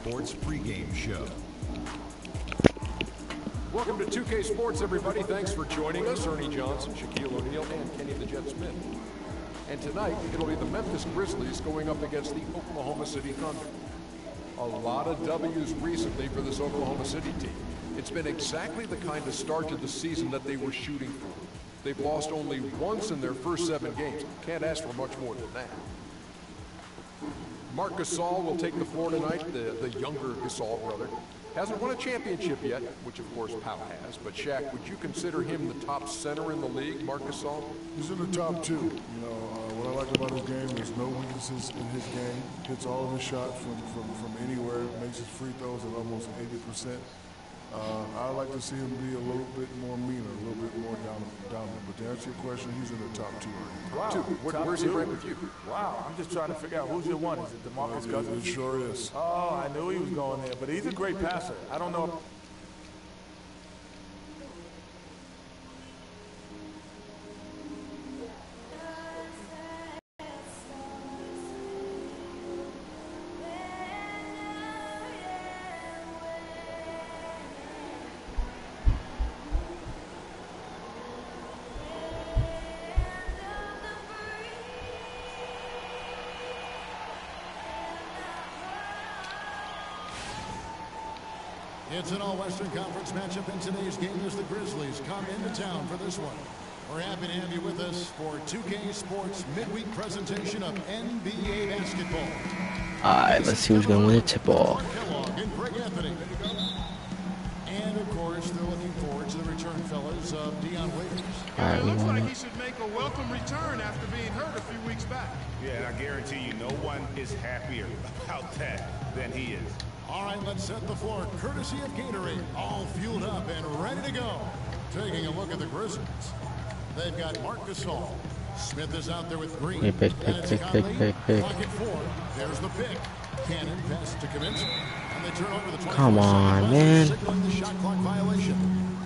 Sports pregame show. Welcome to 2K Sports, everybody. Thanks for joining us. Ernie Johnson, Shaquille O'Neal, and Kenny the Jet Smith. And tonight, it'll be the Memphis Grizzlies going up against the Oklahoma City Thunder. A lot of W's recently for this Oklahoma City team. It's been exactly the kind of start to the season that they were shooting for. They've lost only once in their first 7 games. Can't ask for much more than that. Marc Gasol will take the floor tonight, the younger Gasol brother. Hasn't won a championship yet, which of course Pau has. But Shaq, would you consider him the top center in the league, Marc Gasol? He's in the top 2. What I like about his game is no weaknesses in his game. Hits all of his shots from anywhere. Makes his free throws at almost 80%. I'd like to see him be a little bit more meaner, a little bit more dominant. But to answer your question, he's in the top 2. Wow. 2. Where's he ranked with you? Wow, I'm just trying to figure out who's your one. Is it DeMarcus Cousins? It sure is. Oh, I knew he was going there, but he's a great passer. I don't know. It's an all-Western Conference matchup in today's game as the Grizzlies come into town for this one. We're happy to have you with us for 2K Sports midweek presentation of NBA basketball. All right, let's see who's going to win the tip-off. And Greg Anthony. And, of course, they're looking forward to the return, fellas, of Dion Waiters. All right, it looks like he should make a welcome return after being hurt a few weeks back. Yeah, and I guarantee you no one is happier about that than he is. All right, let's set the floor courtesy of Gatorade. All fueled up and ready to go. Taking a look at the Grizzlies. They've got Marc Gasol. Smith is out there with Green. Hey, pick. Pocket 4. There's the pick. Cannon pass to Kaminsky. And they turn over the 24 Come on, man. Signaling the shot clock violation.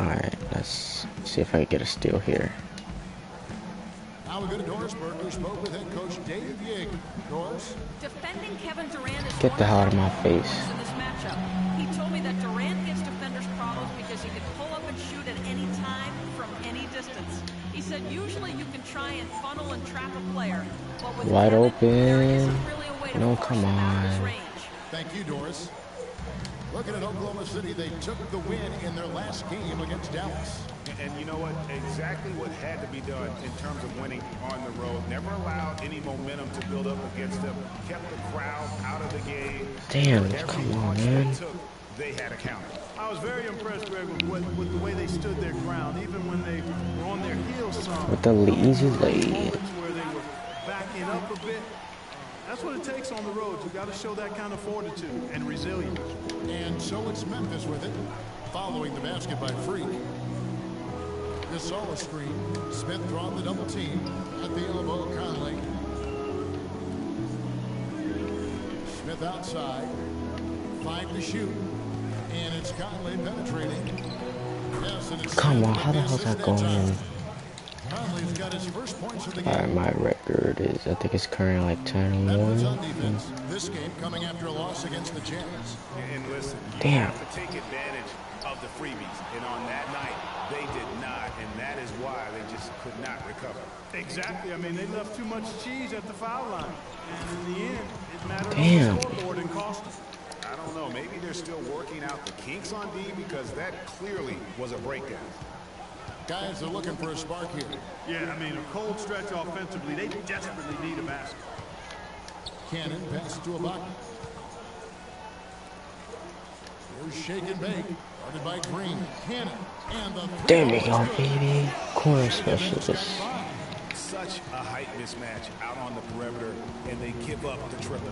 All right, let's see if I can get a steal here. Now we go to Dorisburg, who spoke with head coach Dave Yig. Doris? Defending Kevin Durant is Get the hell out of my face. in this matchup. He told me that Durant gives defenders problems because he can pull up and shoot at any time from any distance. He said usually you can try and funnel and trap a player, but with Wide Kevin, open. there isn't really a way to No, force come him out of his on. range. Thank you, Doris. Looking at Oklahoma City, they took the win in their last game against Dallas. And you know what? Exactly what had to be done in terms of winning on the road. Never allowed any momentum to build up against them. Kept the crowd out of the game. Damn, Every come on, punch man. they took, they had a counter. I was very impressed, Greg, with the way they stood their ground, even when they were on their heels some. With the easy lead. Moments where they were backing up a bit. That's what it takes on the road. You got to show that kind of fortitude and resilience. And so it's Memphis with it, following the basket by Freak. Gasol a screen. Smith drawing the double team at the elbow. Conley. Smith outside. 5 to shoot. And it's Conley penetrating. Yes, and it's Come on, how the hell's that going in? Conley's got his first points of the All right, game. my record is, I think it's currently like 10-1. Memphis on defense. This game coming after a loss against the Jazz. And listen, you Damn. have to take advantage of the freebies. And on that night, they did not. And that is why they just could not recover. Exactly. I mean, they left too much cheese at the foul line. And in the end, it mattered Damn. on the scoreboard and cost them. I don't know. Maybe they're still working out the kinks on D because that clearly was a breakdown. Guys are looking for a spark here. Yeah, I mean, a cold stretch offensively. They desperately need a basket. Cannon passes to Ibaka. Here's shake and bake. Guarded by Green. Cannon. And the There we go, baby. Corner specialist. Such a height mismatch out on the perimeter, and they give up the triple.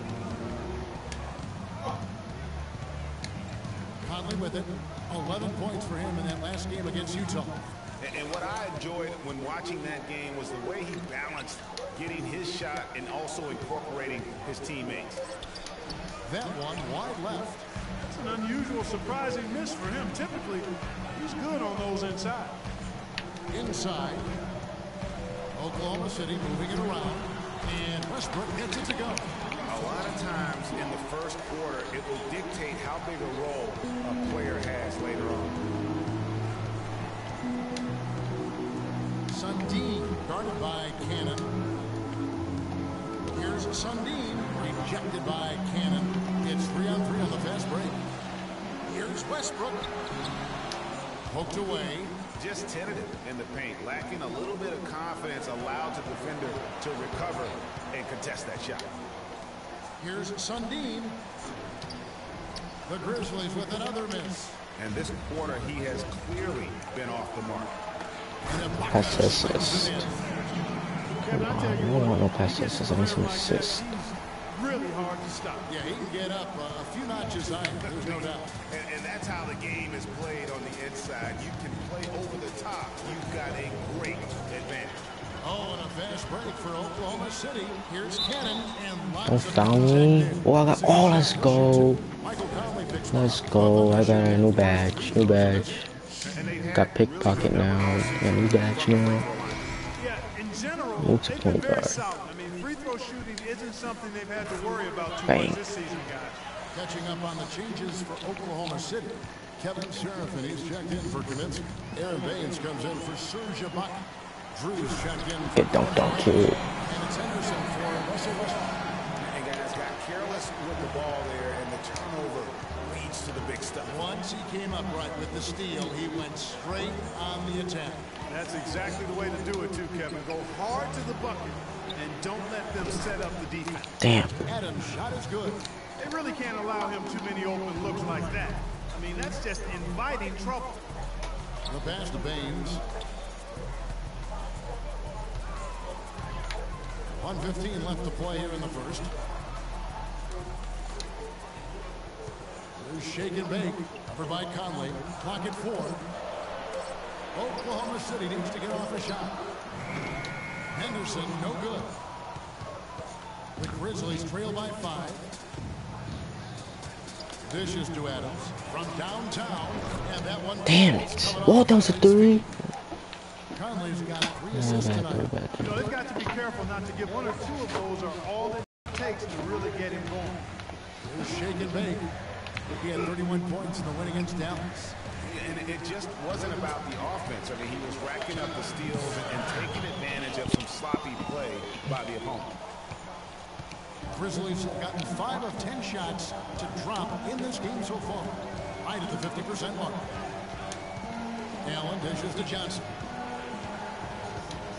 Conley with it. 11 points for him in that last game against Utah. And what I enjoyed when watching that game was the way he balanced getting his shot and also incorporating his teammates. That one wide left. It's an unusual, surprising miss for him. Typically, he's good on those inside. Inside. Oklahoma City moving it around. And Westbrook gets it to go. A lot of times in the first quarter, it will dictate how big a role a player has later on. Sundin guarded by Cannon. Here's Sundin, rejected by Cannon. It's 3-on-3 on the fast break. Here's Westbrook. Poked away. Just tentative in the paint, lacking a little bit of confidence, allowed the defender to recover and contest that shot. Here's Sundin. The Grizzlies with another miss. And this quarter, he has clearly been off the mark. Pass assist. I don't want no pass assist. I need some assist. Really hard to stop. Yeah, he can get up a few notches higher, there's no doubt. And that's how the game is played on the inside. You can play over the top. You've got a great advantage. Oh, and a fast break for Oklahoma City. Here's Cannon and lots Don't of foul me. Oh, I got. Oh, let's go. Let's go. I got a new badge. New badge. Got pickpocket now. Got new badge now. Yeah, in general, Move to they've been point very guard. solid. I mean, free throw shooting isn't something they've had to worry about too Bang. much this season, guys. Catching up on the changes for Oklahoma City. Kevin Serafin, he's checked in for Kaminsky. Aaron Baines comes in for Serge Ibaka. Drew's checked in for Get don't kid. And it's Henderson for Russell Westbrook. And guys got careless with the ball there, and the turnover leads to the big stuff. Once he came upright with the steal, he went straight on the attack. That's exactly the way to do it, too, Kevin. Go hard to the bucket and don't let them set up the defense. Damn. Adams' shot is good. They really can't allow him too many open looks like that. I mean, that's just inviting trouble. The pass to Baines. 1:15 left to play here in the first. There's shake and bake. Covered by Conley. Clock at 4. Oklahoma City needs to get off a shot. Henderson, no good. The Grizzlies trail by 5. Dishes to Adams from downtown. And that one. Damn it. Oh, that was a 3. Conley's got 3 assists tonight. You know, they've got to be careful not to give 1 or 2 of those are all it takes to really get him going. There's shake and bake. He had 31 points in the win against Dallas. And it just wasn't about the offense. I mean, he was racking up the steals and taking advantage of some sloppy play by the opponent. Grizzlies have gotten 5 of 10 shots to drop in this game so far. Right at the 50% mark. Allen dishes to Johnson.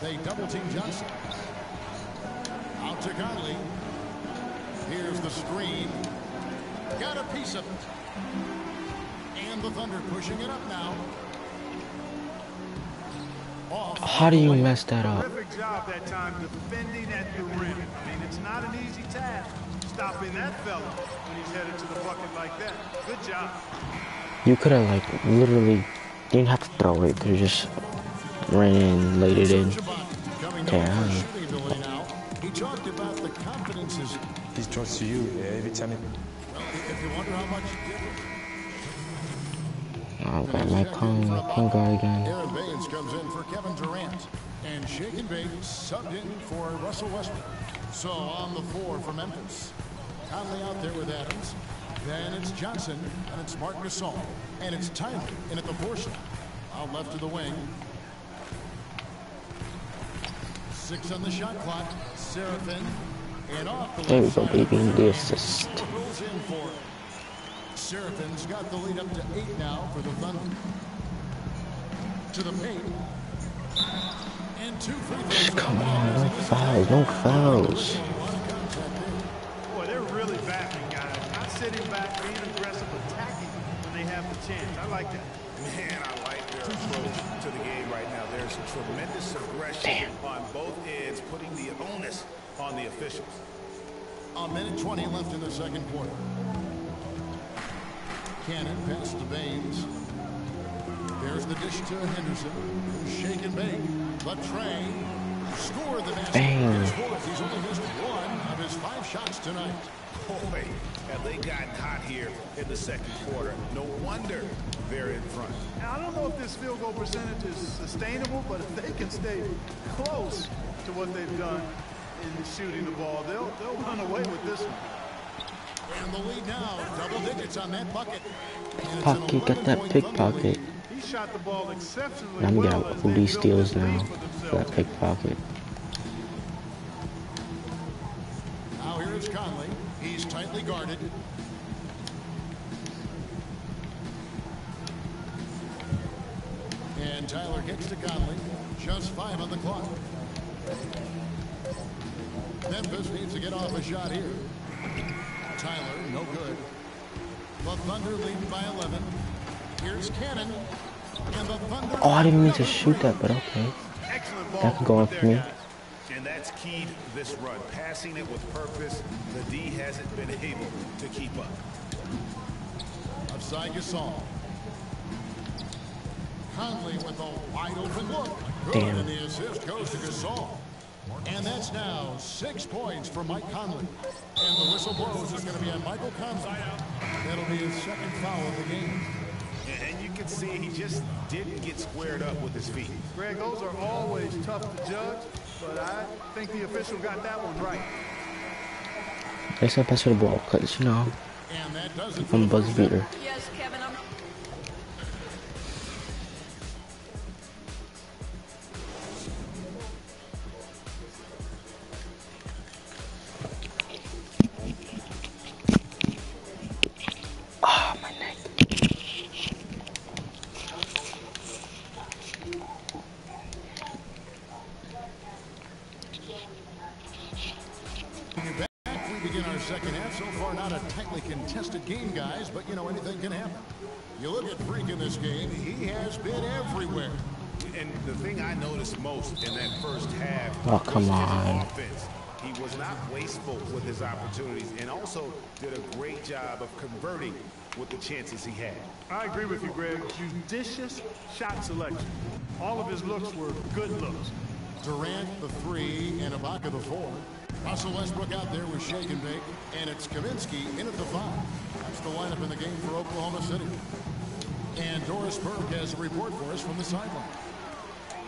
They double team Johnson. Out to Conley. Here's the screen. Got a piece of it. And the Thunder pushing it up now. Off. How do you mess that up? Terrific job that time defending at the rim. I mean, it's not an easy task stopping that fella when he's headed to the bucket like that. Good job. You could have, like, literally, you didn't have to throw it. Could have just ran in, laid it in. Yeah. He talked about the confidences. He trusts you every time. If you wonder how much Oh, got my point guard again. Aaron Baines comes in for Kevin Durant. And shake and bake subbed in for Russell Westbrook. So on the 4 for Memphis. Conley out there with Adams. Then it's Johnson, and it's Marc Gasol. And it's Tyler in at the 4 slot. Out left to the wing. 6 on the shot clock. Serafin. And off the There we left go, side. baby. The assist. Rolls in for it. Serafin's got the lead up to 8 now for the Thunder. To the paint. And 2 free throws. Come on, no fouls, no fouls. Boy, they're really backing guys. Not sitting back, being aggressive, attacking when they have the chance. I like that. Man, I like their approach to the game right now. There's tremendous aggression on both ends, putting the onus on the officials. A minute 20 left in the second quarter. Cannon pass to Baines. There's the dish to Henderson. Shake and bake. Latrey scored the basket. Bang. His 4th. He's only missed 1 of his 5 shots tonight. Boy, have they gotten hot here in the second quarter. No wonder they're in front. Now, I don't know if this field goal percentage is sustainable, but if they can stay close to what they've done, in shooting the ball. They'll run away with this one. And the lead now, double digits on that bucket. Pocket, got that pickpocket. He shot the ball exceptionally I'm well. getting all these steals now. That pickpocket. Now here's Conley. He's tightly guarded. And Tyler kicks to Conley. Just 5 on the clock. Memphis needs to get off a shot here. Tyler, no good. The Thunder lead by 11. Here's Cannon. And the Thunder. Oh, I didn't mean to shoot that, but okay. That could go on for me. And that's key to this run. Passing it with purpose. The D hasn't been able to keep up. Outside Gasol. Conley with a wide open look. Good. Damn. And the assist goes to Gasol. And that's now 6 points for Mike Conley. And the whistle blows. It's going to be on Michael Conley. That'll be his second foul of the game. And you can see he just didn't get squared up with his feet. Greg, those are always tough to judge, but I think the official got that one right. I guess I pass her the ball, because, you know, And that does it. I'm a buzz beater. Yes, Kevin, I'm... Ah, my neck. We begin our second half. So far, not a tightly contested game, guys, but you know, anything can happen. You look at Freak in this game, he has been everywhere. And the thing I noticed most in that first half Oh, come was his on. offense. He was not wasteful with his opportunities and also did a great job of converting with the chances he had. I agree with you, Greg. Judicious shot selection. All of his looks were good looks. Durant, the 3, and Ibaka, the 4. Russell Westbrook out there with shake and bake, and it's Kaminsky in at the 5. That's the lineup in the game for Oklahoma City. And Doris Burke has a report for us from the sideline.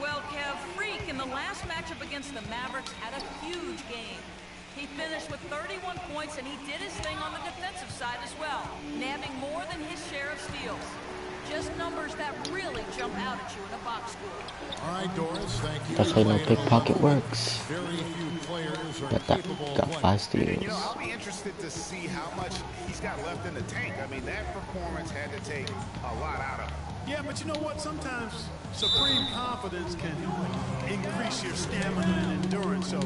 Well, Kev, Freak in the last matchup against the Mavericks had a huge game. He finished with 31 points, and he did his thing on the defensive side as well, nabbing more than his share of steals. Just numbers that really jump out at you in a box score. All right, Doris, thank you. That's how you know pickpocket works. Very few players are Got capable of 5 And, steals. you know, I'll be interested to see how much he's got left in the tank. I mean, that performance had to take a lot out of him. Yeah, but you know what? Sometimes supreme confidence can increase your stamina and endurance. So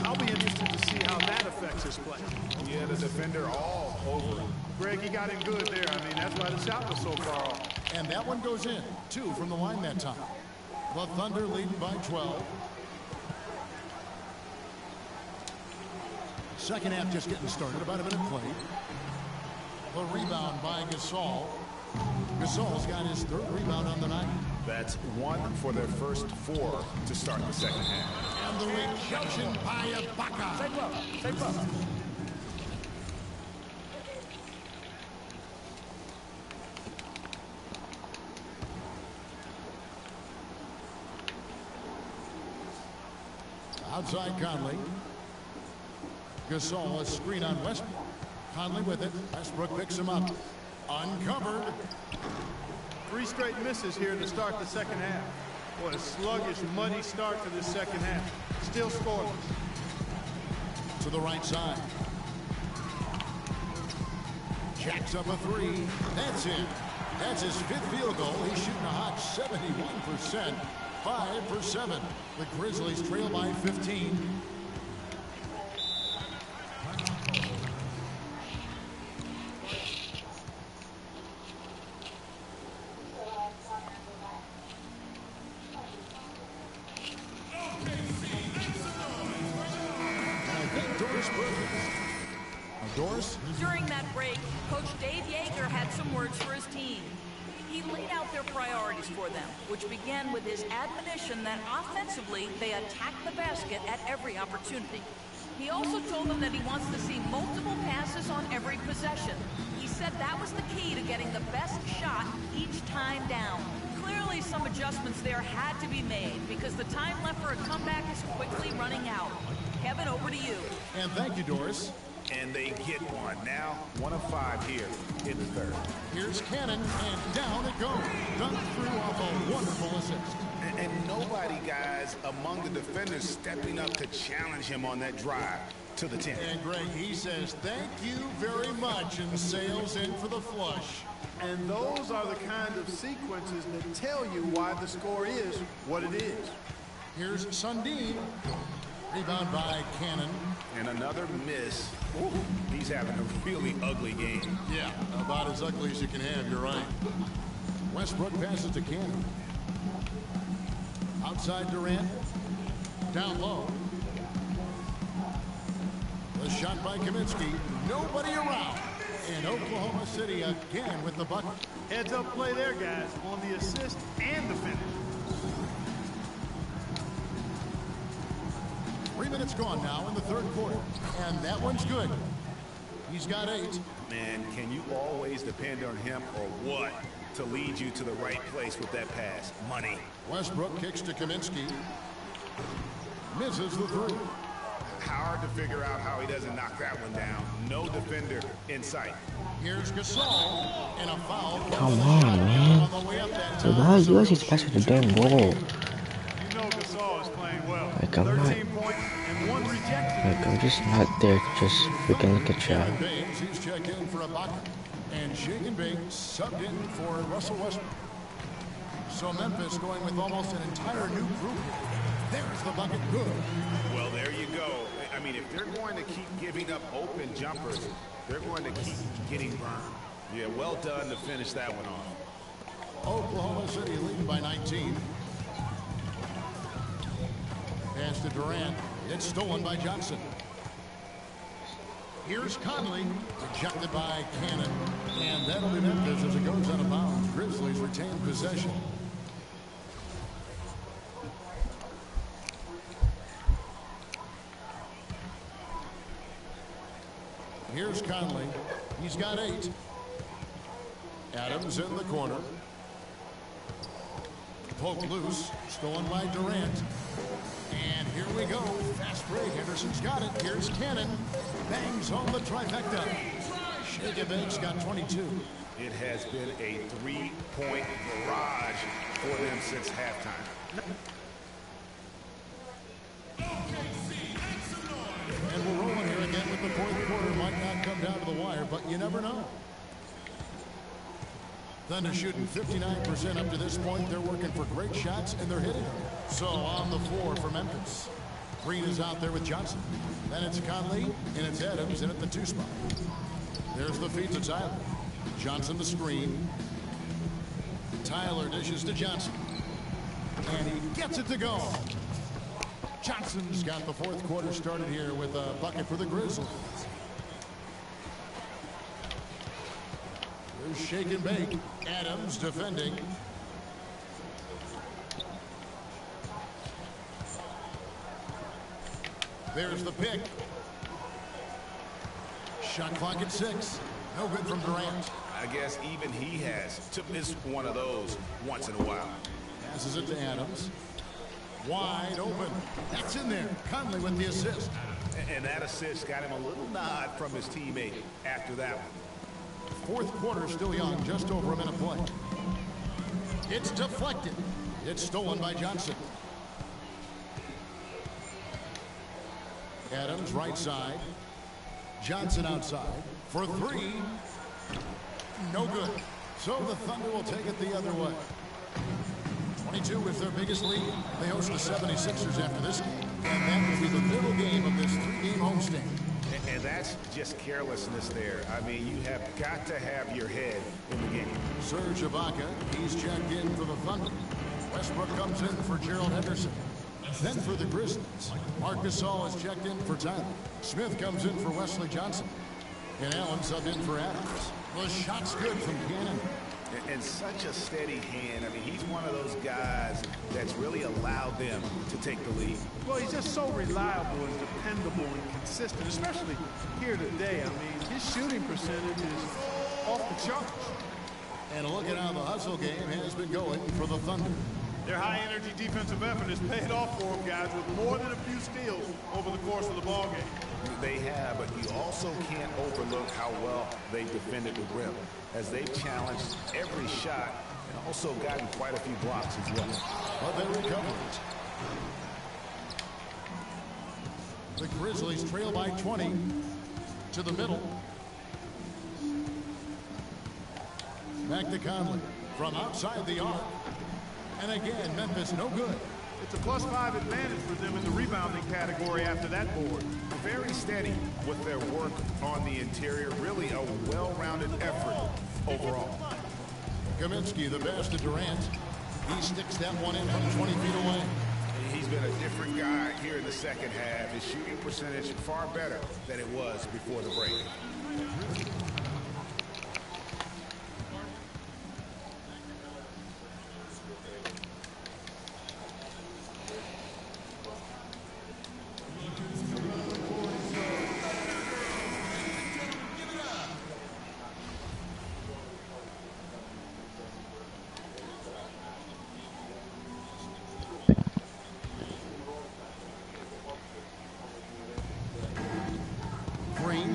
I'll be interested to see how that affects his play. Yeah, the defender all over him. Greg, he got in good there. I mean, that's why the shot was so far off. And that one goes in. 2 from the line that time. The Thunder leading by 12. Second half just getting started. About a minute played. The rebound by Gasol. Gasol's got his 3rd rebound on the night. That's 1 for their first 4 to start the second half. And the rejection by Ibaka. Take up. Outside Conley. Gasol, a screen on Westbrook. Conley with it. Westbrook picks him up. Uncovered. 3 straight misses here to start the second half. What a sluggish, muddy start to this second half. Still scoreless. To the right side. Jacks up a 3. That's it. That's his 5th field goal. He's shooting a hot 71%. 5 for 7. The Grizzlies trail by 15. Doris? During that break, Coach Dave Yeager had some words for his team. He laid out their priorities for them, which began with his admonition that offensively, they attack the basket at every opportunity. He also told them that he wants to see multiple passes on every possession. He said that was the key to getting the best shot each time down. Clearly, some adjustments there had to be made because the time left for a comeback is quickly running out. Kevin, over to you. And thank you, Doris. And they get one. Now, 1 of 5 here in the third. Here's Cannon, and down it goes. Dunk through off a wonderful assist. And nobody, guys, among the defenders stepping up to challenge him on that drive to the 10. And Greg, he says thank you very much and sails in for the flush. And those are the kind of sequences that tell you why the score is what it is. Here's Sundin. Rebound by Cannon. And another miss. Ooh, he's having a really ugly game. Yeah, about as ugly as you can have, you're right. Westbrook passes to Cannon. Outside Durant. Down low. The shot by Kaminsky. Nobody around. And Oklahoma City again with the bucket. Heads up play there, guys, on the assist and the finish. 3 minutes gone now in the third quarter. And that one's good. He's got 8. Man, can you always depend on him or what to lead you to the right place with that pass? Money. Westbrook kicks to Kaminsky. Misses the 3. Hard to figure out how he doesn't knock that one down. No defender in sight. Here's Gasol and a foul. Come on, man. Why you guys expect the damn ball? You know Gasol is playing well. Like, I'm not. 13 points and 1 rejection. Like, I'm just not there to just freaking look at y'all. He's checked in for a bucket. And Shaken Bate subbed in for Russell Westbrook. So Memphis going with almost an entire new group here. There's the bucket. Good. Well, there you go. I mean, if they're going to keep giving up open jumpers, they're going to keep getting burned. Yeah, well done to finish that one off. Oklahoma City leading by 19. Pass to Durant. It's stolen by Johnson. Here's Conley. Rejected by Cannon. And that'll be Memphis as it goes out of bounds. Grizzlies retain possession. Here's Conley. He's got 8. Adams in the corner. Poked loose. Stolen by Durant. And here we go. Fast break. Henderson's got it. Here's Cannon. Bangs home the trifecta. Shaken Bates got 22. It has been a 3-point barrage for them since halftime. And we're rolling here again with the fourth quarter. Might not come down to the wire, but you never know. Thunder shooting 59% up to this point. They're working for great shots, and they're hitting them. So on the floor for Memphis. Green is out there with Johnson. Then it's Conley, and it's Adams in at the 2 spot. There's the feed to Tyler. Johnson the screen. Tyler dishes to Johnson. And he gets it to go. Johnson's got the fourth quarter started here with a bucket for the Grizzlies. There's shake and bake. Adams defending. There's the pick. Shot clock at 6. No good from Durant. I guess even he has to miss one of those once in a while. Passes it to Adams. Wide open. That's in there. Conley with the assist. And that assist got him a little nod from his teammate after that one. Fourth quarter still young. Just over a minute play. It's deflected. It's stolen by Johnson. Adams right side. Johnson outside for 3. No good. So the Thunder will take it the other way. 22 is their biggest lead. They host the 76ers after this game. And that will be the middle game of this 3-game homestand. And that's just carelessness there. I mean, you have got to have your head in the game. Serge Ibaka, he's checked in for the Thunder. Westbrook comes in for Gerald Henderson. Then for the Grizzlies, Marc Gasol is checked in for Tyler. Smith comes in for Wesley Johnson. And Allen subbed in for Adams. The shot's good from Cannon. And such a steady hand. I mean, he's one of those guys that's really allowed them to take the lead. Well, he's just so reliable and dependable and consistent, especially here today. I mean, his shooting percentage is off the charts. And look at how the hustle game has been going for the Thunder. Their high-energy defensive effort has paid off for them, guys, with more than a few steals over the course of the ballgame. They have, but you also can't overlook how well they defended the rim, as they've challenged every shot and also gotten quite a few blocks as well. But they recovered. The Grizzlies trail by 20 to the middle. Back to Conley from outside the arc. And again, Memphis no good. It's a +5 advantage for them in the rebounding category after that board. Very steady with their work on the interior. Really a well-rounded effort overall. Kaminsky, the best to Durant. He sticks that one in from 20 feet away. He's been a different guy here in the second half. His shooting percentage far better than it was before the break.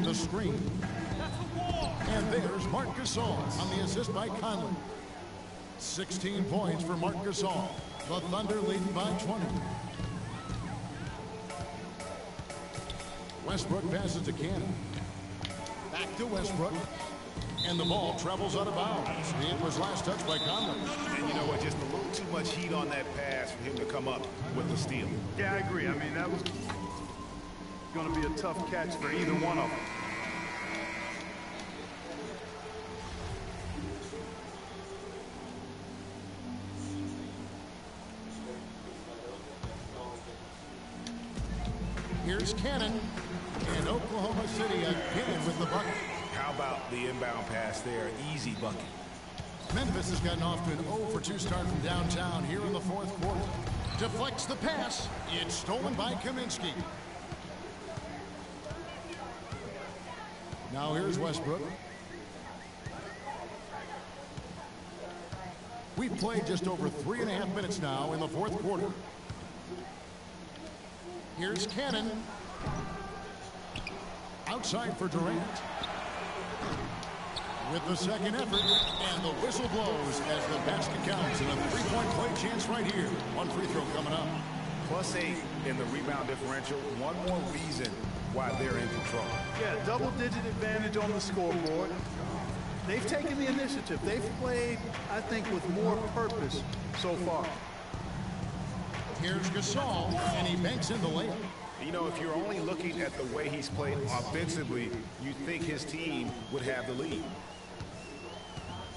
The screen. And there's Marc Gasol on the assist by Conley. 16 points for Marc Gasol. The Thunder leading by 20. Westbrook passes to Cannon. Back to Westbrook. And the ball travels out of bounds. It was last touched by Conley. And you know what? Just a little too much heat on that pass for him to come up with the steal. Yeah, I agree. I mean, that was going to be a tough catch for either one of them. Here's Cannon, and Oklahoma City again with the bucket. How about the inbound pass there? Easy bucket. Memphis has gotten off to an 0 for 2 start from downtown here in the fourth quarter. Deflects the pass. It's stolen by Kaminsky. Now here's Westbrook. We've played just over 3.5 minutes now in the fourth quarter. Here's Cannon. Outside for Durant. With the second effort, and the whistle blows as the basket counts, and a three-point play chance right here. One free throw coming up. +8 in the rebound differential. One more reason why they're in control. Yeah, double-digit advantage on the scoreboard. They've taken the initiative. They've played, I think, with more purpose so far. Here's Gasol, and he banks in the layup. You know, if you're only looking at the way he's played offensively, you'd think his team would have the lead.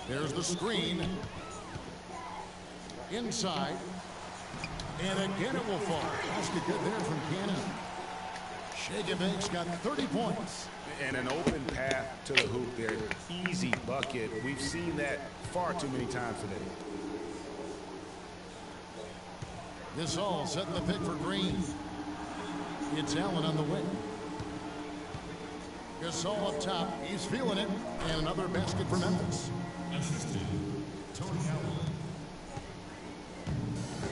There's the screen. Inside. And again it will fall. Basket good there from Cannon. Shagan's got 30 points. And an open path to the hoop there. Easy bucket. We've seen that far too many times today. Gasol setting the pick for Green. It's Allen on the wing. Gasol up top. He's feeling it. And another basket for Memphis. Tony Allen.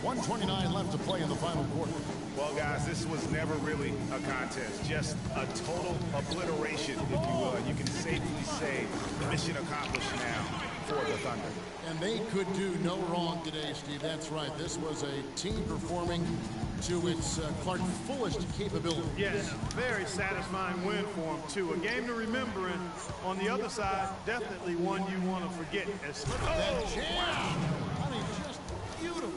1:29 left to play in the final quarter. Well, guys, this was never really a contest. Just a total obliteration, if you will. You can safely say mission accomplished now for the Thunder. And they could do no wrong today, Steve. That's right. This was a team performing to its Clark fullest capability. Yes, very satisfying win for them, too. A game to remember, and on the other side, definitely one you want to forget. That jam! I mean, just beautiful.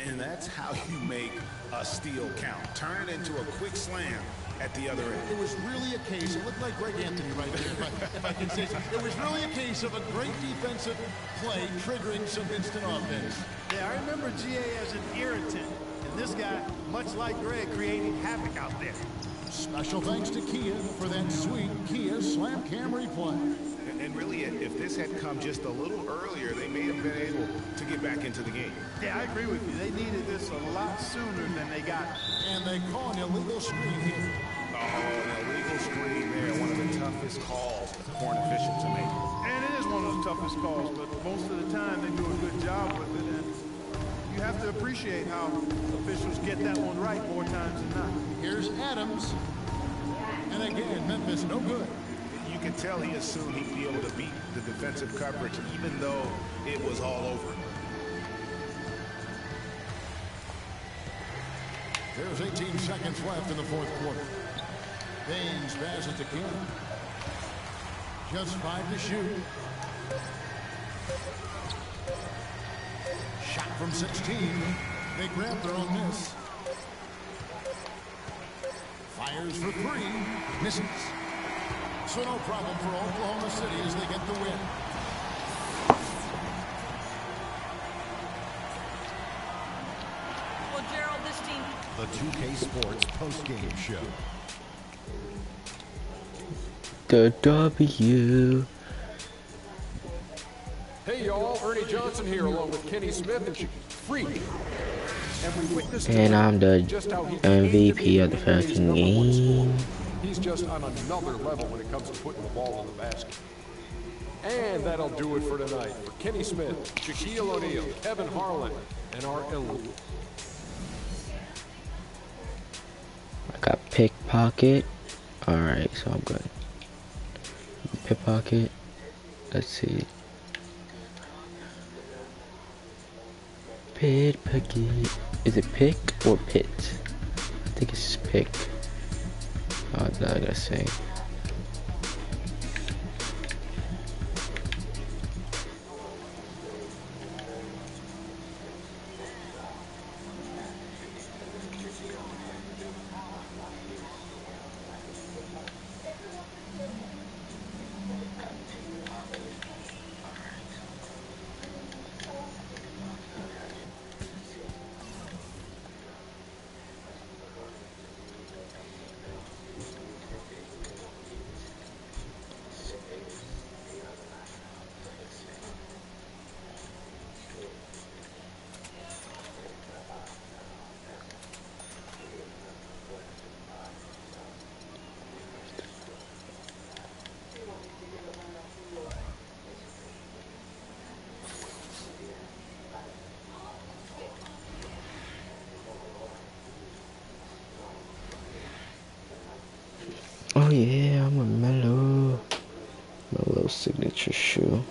And that's how you make a steal count. Turn it into a quick slam at the other end. It was really a case, it looked like Greg Anthony right there, if I can say so. It was really a case of a great defensive play triggering some instant offense. Yeah, I remember GA as an irritant. And this guy, much like Greg, creating havoc out there. Special thanks to Kia for that sweet Kia Slam Cam replay. And really, if this had come just a little earlier, they may have been able to get back into the game. Yeah, I agree with you. They needed this a lot sooner than they got. And they call an illegal screen here. Oh, an illegal screen there. One of the toughest calls for an official to make. And it is one of the toughest calls, but most of the time they do a good job with it. And you you have to appreciate how officials get that one right more times than not. Here's Adams. And again, Memphis no good. You can tell he assumed he'd be able to beat the defensive coverage even though it was all over. There's 18 seconds left in the fourth quarter. Baines passes to King. Just 5 to shoot. Shot from 16. They grab their own miss. Fires for 3. Misses. So no problem for Oklahoma City as they get the win. Well, Gerald, this team... The 2K Sports postgame show. The W. Hey, y'all. Ernie Johnson here along with Kenny Smith and Freak. And I'm the MVP of the first game. He's just on another level when it comes to putting the ball in the basket. And that'll do it for tonight. For Kenny Smith, Shaquille O'Neal, Kevin Harlan, and our elite. I got pickpocket. Alright, so I'm good. Pickpocket. Let's see. Pickpocket. Is it pick or pit? I think it's pick. Oh, that's not gonna say. Oh yeah, I'm a Mellow. Mellow signature shoe.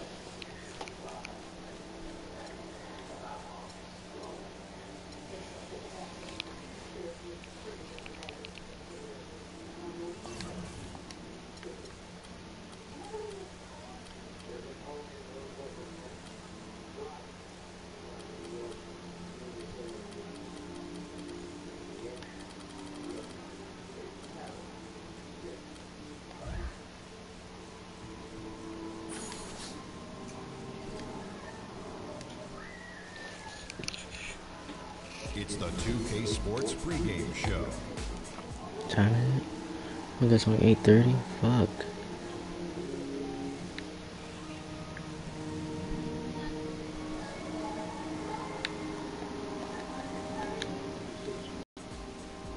It's the 2K Sports pregame show. Time it. I think it's only 8:30. Fuck.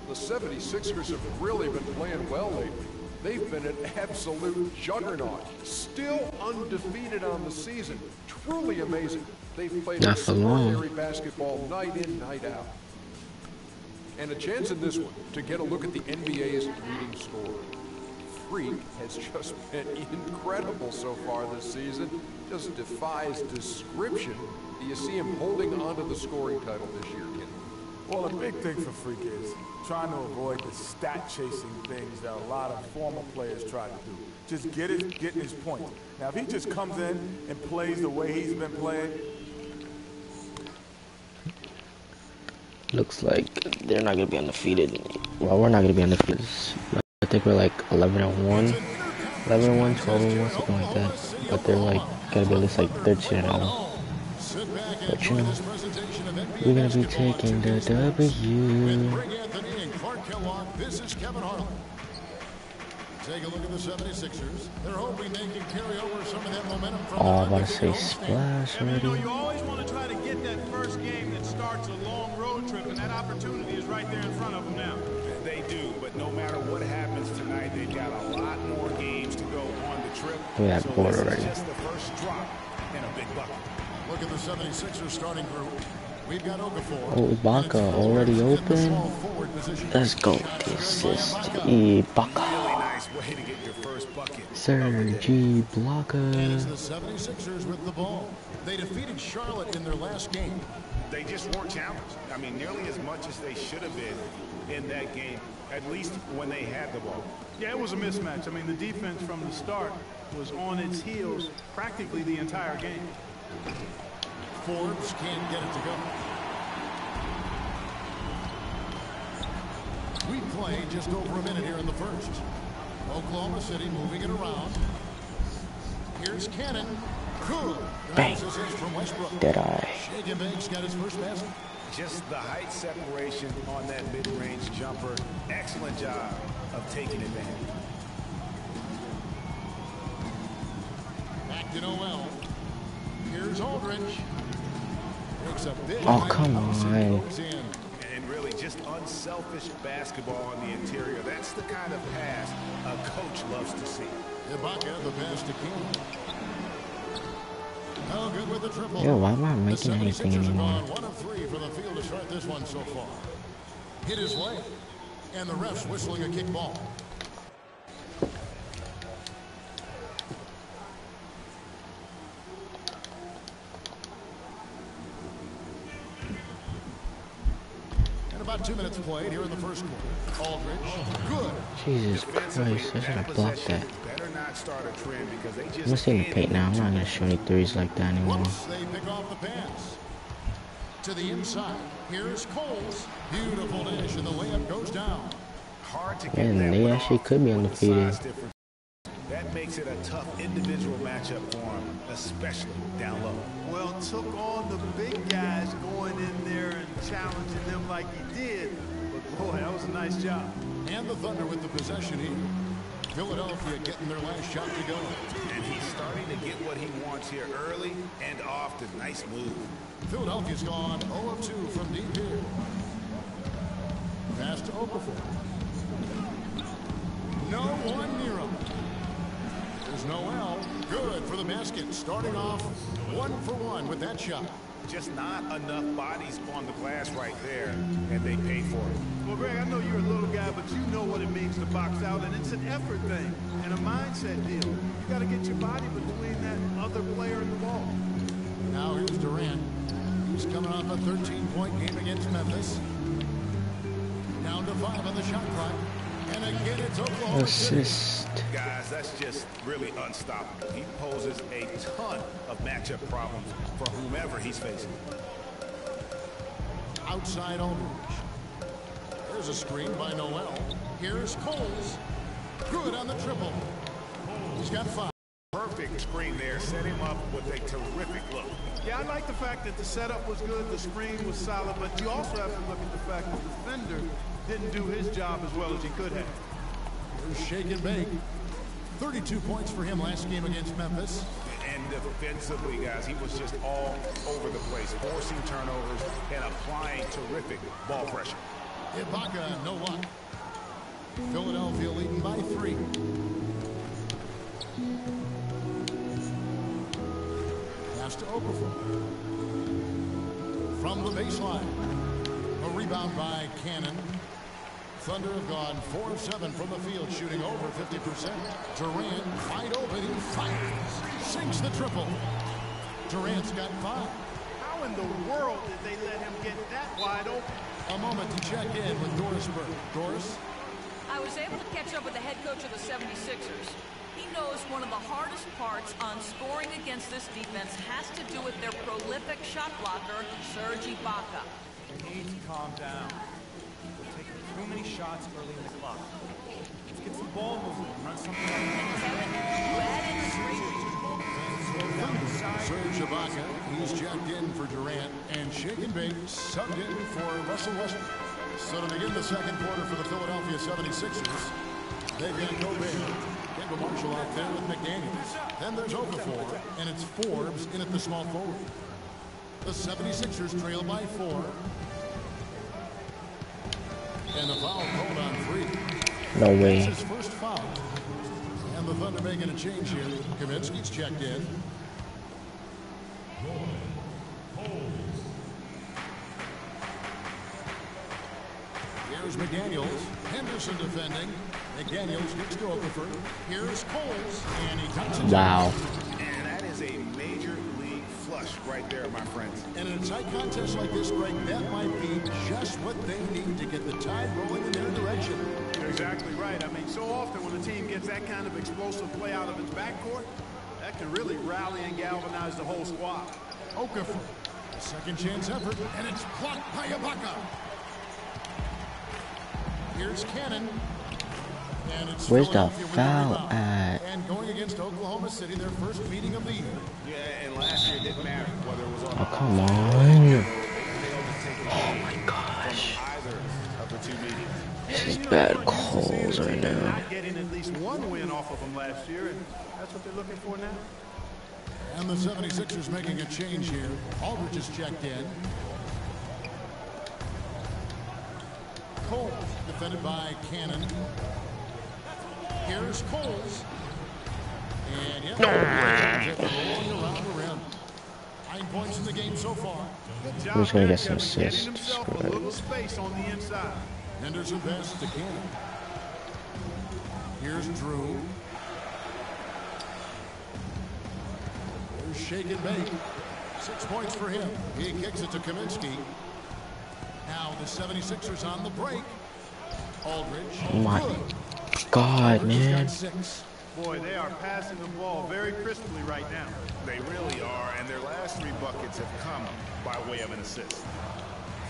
The 76ers have really been playing well lately. They've been an absolute juggernaut. Still undefeated on the season. Truly amazing. They've played extraordinary basketball night in, night out. And a chance in this one to get a look at the NBA's leading scorer. Freak has just been incredible so far this season. Just defies description. Do you see him holding onto the scoring title this year, Ken? Well, the big thing for Freak is trying to avoid the stat-chasing things that a lot of former players try to do. Just getting his point. Now, if he just comes in and plays the way he's been playing, looks like they're not gonna be undefeated. Well, we're not gonna be undefeated. I think we're like 11-1, 11-1, 12-1, something like that. But they're like gonna be at least like 13-0. But you know, we're gonna be taking the W. This is Kevin Harlan. Take a look at the 76ers. They're hoping they can carry over some of that momentum from oh, I'm about to say splash already. You know, you always want to try to get that first game that starts a long road trip, and that opportunity is right there in front of them now. They do, but no matter what happens tonight, they've got a lot more games to go on the trip. We have so board this already. is just the first drop in a big bucket. Look at the 76ers starting group. We've got Okafor. Oh, Ibaka already open. Let's go. The assist. Ibaka. Serge Ibaka. It's the 76ers with the ball. They defeated Charlotte in their last game. They just weren't challenged. I mean, nearly as much as they should have been in that game, at least when they had the ball. Yeah, it was a mismatch. I mean, the defense from the start was on its heels practically the entire game. Forbes can't get it to go. We played just over a minute here in the first. Oklahoma City moving it around. Here's Cannon. Cool. Bang. From Westbrook. Did I? Shagan Banks got his first basket. Just the height separation on that mid-range jumper. Excellent job of taking advantage. Back to Noel. Here's Aldridge. Makes a big Oh, come on. And really just unselfish basketball on the interior. That's the kind of pass a coach loves to see. Ibaka, the pass to King. Oh, good with the triple. Yo, why am I making anything anymore? 1 of 3 for the field to start this one so far. Hit his way. And the refs whistling a kick ball. About 2 minutes played here in the first quarter. Aldridge, good. Jesus Christ, I should have blocked that. I'm gonna stay in the paint now. I'm not gonna shoot any threes like that anymore. Once they pick off the pass. To the inside. Here's Coles. Beautiful dish, and the layup goes down. Hard to get And they actually could be undefeated. That makes it a tough individual matchup for him, especially down low. Well, took on the big guys going in there and challenging them like he did. But boy, that was a nice job. And the Thunder with the possession here. Philadelphia getting their last shot to go. And he's starting to get what he wants here early and often. Nice move. Philadelphia's gone 0 of 2 from deep here. Pass to Okafor. No one near him. There's Noel. Good for the basket. Starting off 1 for 1 with that shot. Just not enough bodies on the glass right there, and they paid for it. Well, Greg, I know you're a little guy, but you know what it means to box out, and it's an effort thing and a mindset deal. You got to get your body between that other player and the ball. Now here's Durant. He's coming off a 13-point game against Memphis. Down to 5 on the shot clock. And again, it's Oklahoma Assist. Guys, that's just really unstoppable. He poses a ton of matchup problems for whomever he's facing. Outside Aldridge. There's a screen by Noel. Here's Coles. Good on the triple. He's got 5. Perfect screen there. Set him up with a terrific look. Yeah, I like the fact that the setup was good, the screen was solid, but you also have to look at the fact that the defender didn't do his job as well as he could have. Here's Shagan Bake. 32 points for him last game against Memphis. And defensively, guys, he was just all over the place, forcing turnovers and applying terrific ball pressure. Ibaka, no luck. Philadelphia leading by 3. Pass to Okafor. From the baseline. A rebound by Cannon. Thunder have gone 4 of 7 from the field, shooting over 50%. Durant wide open. He fires. Sinks the triple. Durant's got 5. How in the world did they let him get that wide open? A moment to check in with Doris Burke. Doris? I was able to catch up with the head coach of the 76ers. He knows one of the hardest parts on scoring against this defense has to do with their prolific shot blocker, Serge Ibaka. You need to calm down. You're taking too many shots early in the clock. Let's get some ball movement. Run something like Serge Ibaka, he's checked in for Durant, and Shagan Bake subbed in for Russell Westbrook. So to begin the second quarter for the Philadelphia 76ers, they've got Gobert, Kemba Marshall out there with McDaniels. Then there's Okafor, and it's Forbes in at the small forward. The 76ers trail by 4. And the foul called on 3. No way. That's his first foul. And the Thunder making a change here. Kaminsky's checked in. Here's McDaniels. Henderson defending. McDaniels gets to Okafor. Here's Coles, and he cuts it. Wow. And that is a major league flush right there, my friends. And in a tight contest like this, Greg, that might be just what they need to get the tide rolling in their direction. You're exactly right. I mean, so often when a team gets that kind of explosive play out of its backcourt, that can really rally and galvanize the whole squad. Okafor, a second chance effort, and it's blocked by Ibaka. Here's Cannon. And it's where's the Philadelphia with foul rebound. at? And going against Oklahoma City, their first meeting of the year. Yeah, and last year it didn't matter whether it was on. Oh, come on. Oh my gosh. Either of the two meetings. This is bad calls right now. Not getting at least one win off of them last year, and that's what they're looking for now. And the 76ers making a change here. Aldridge is checked in. Cole defended by Cannon. Here's Coles. And yeah, rolling around the rim. 9 points in the game so far. Who's gonna get some assists? A little space on the inside. Henderson passes to Cannon. Here's Drew. There's Shake and Bake. 6 points for him. He kicks it to Kaminsky. Now the 76ers on the break. Aldridge. Oh my God, man. Boy, they are passing the ball very crisply right now. They really are, and their last 3 buckets have come by way of an assist.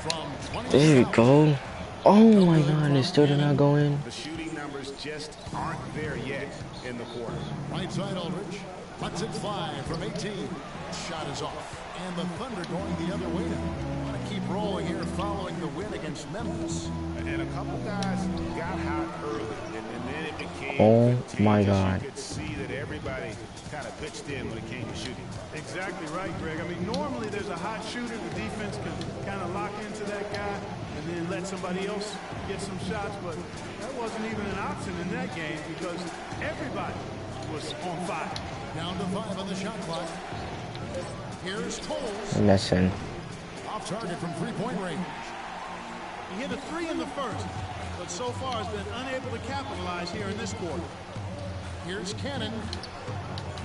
From 20 There we go. Oh my God, they still did not go in. The shooting numbers just aren't there yet in the quarter. Right side Aldridge. Lets it fly from 18. Shot is off. And the Thunder going the other way now. Want to keep rolling here following the win against Memphis. And a couple guys got hot early, and then it became Oh my contagious. God. You could see that everybody kind of pitched in when it came to shooting. Exactly right, Greg. I mean, normally there's a hot shooter. The defense can kind of lock into that guy and then let somebody else get some shots. But that wasn't even an option in that game because everybody was on fire. Down to 5 on the shot clock. Here's Coles. And that's in. Off target from 3-point range. He hit a 3 in the first, but so far has been unable to capitalize here in this quarter. Here's Cannon.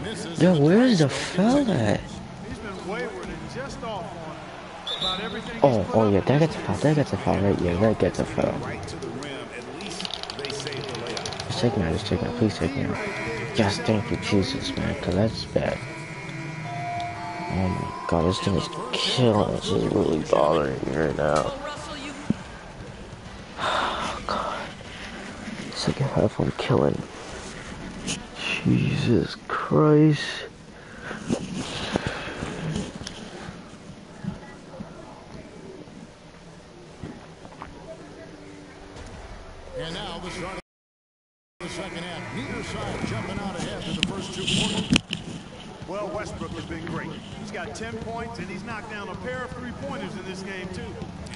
Misses. Yo, where's the foul at? He's been wayward and just off on about everything. Oh yeah, that gets a foul. That gets a foul, right? Yeah, that gets a foul. Right to the rim, at least they saved the layup. Just take me out. Just take me out. Please take me out. Yes, thank you, Jesus, man, because that's bad. Oh my God, this thing is killing. This is really bothering me right now. Oh God. Second half, I'm killing. Jesus Christ. And now the start of the second half. Neither side jumping out ahead in the first 2 quarters. Well, Westbrook has been great. He's got 10 points, and he's knocked down a pair of three-pointers in this game, too.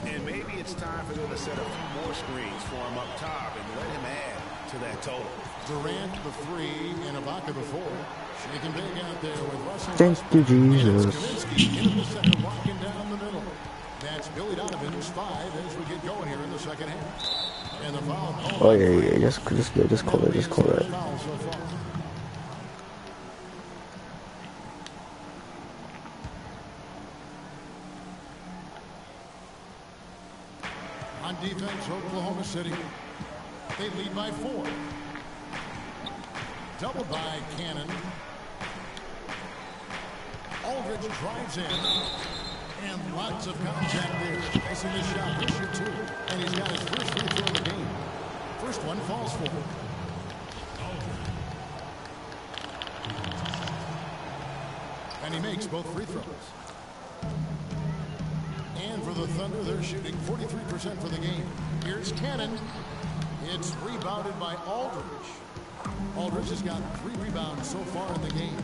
And maybe it's time for them to set a few more screens for him up top and let him add to that total. Durant the 3 and Ibaka the 4. Shaking big out there with Russell. Thank you, Jesus. Kaminsky into the center, walking down the middle. That's Billy Donovan's 5 as we get going here in the second half. And the foul. Oh yeah, just call it, just call it. Foul so far. On defense, Oklahoma City. They lead by 4. Doubled by Cannon. Aldridge drives in. And lots of contact there. Missing his shot. This year, too. And he's got his first free throw of the game. First one falls for him. And he makes both free throws. And for the Thunder, they're shooting 43% for the game. Here's Cannon. It's rebounded by Aldridge. Aldridge has got 3 rebounds so far in the game.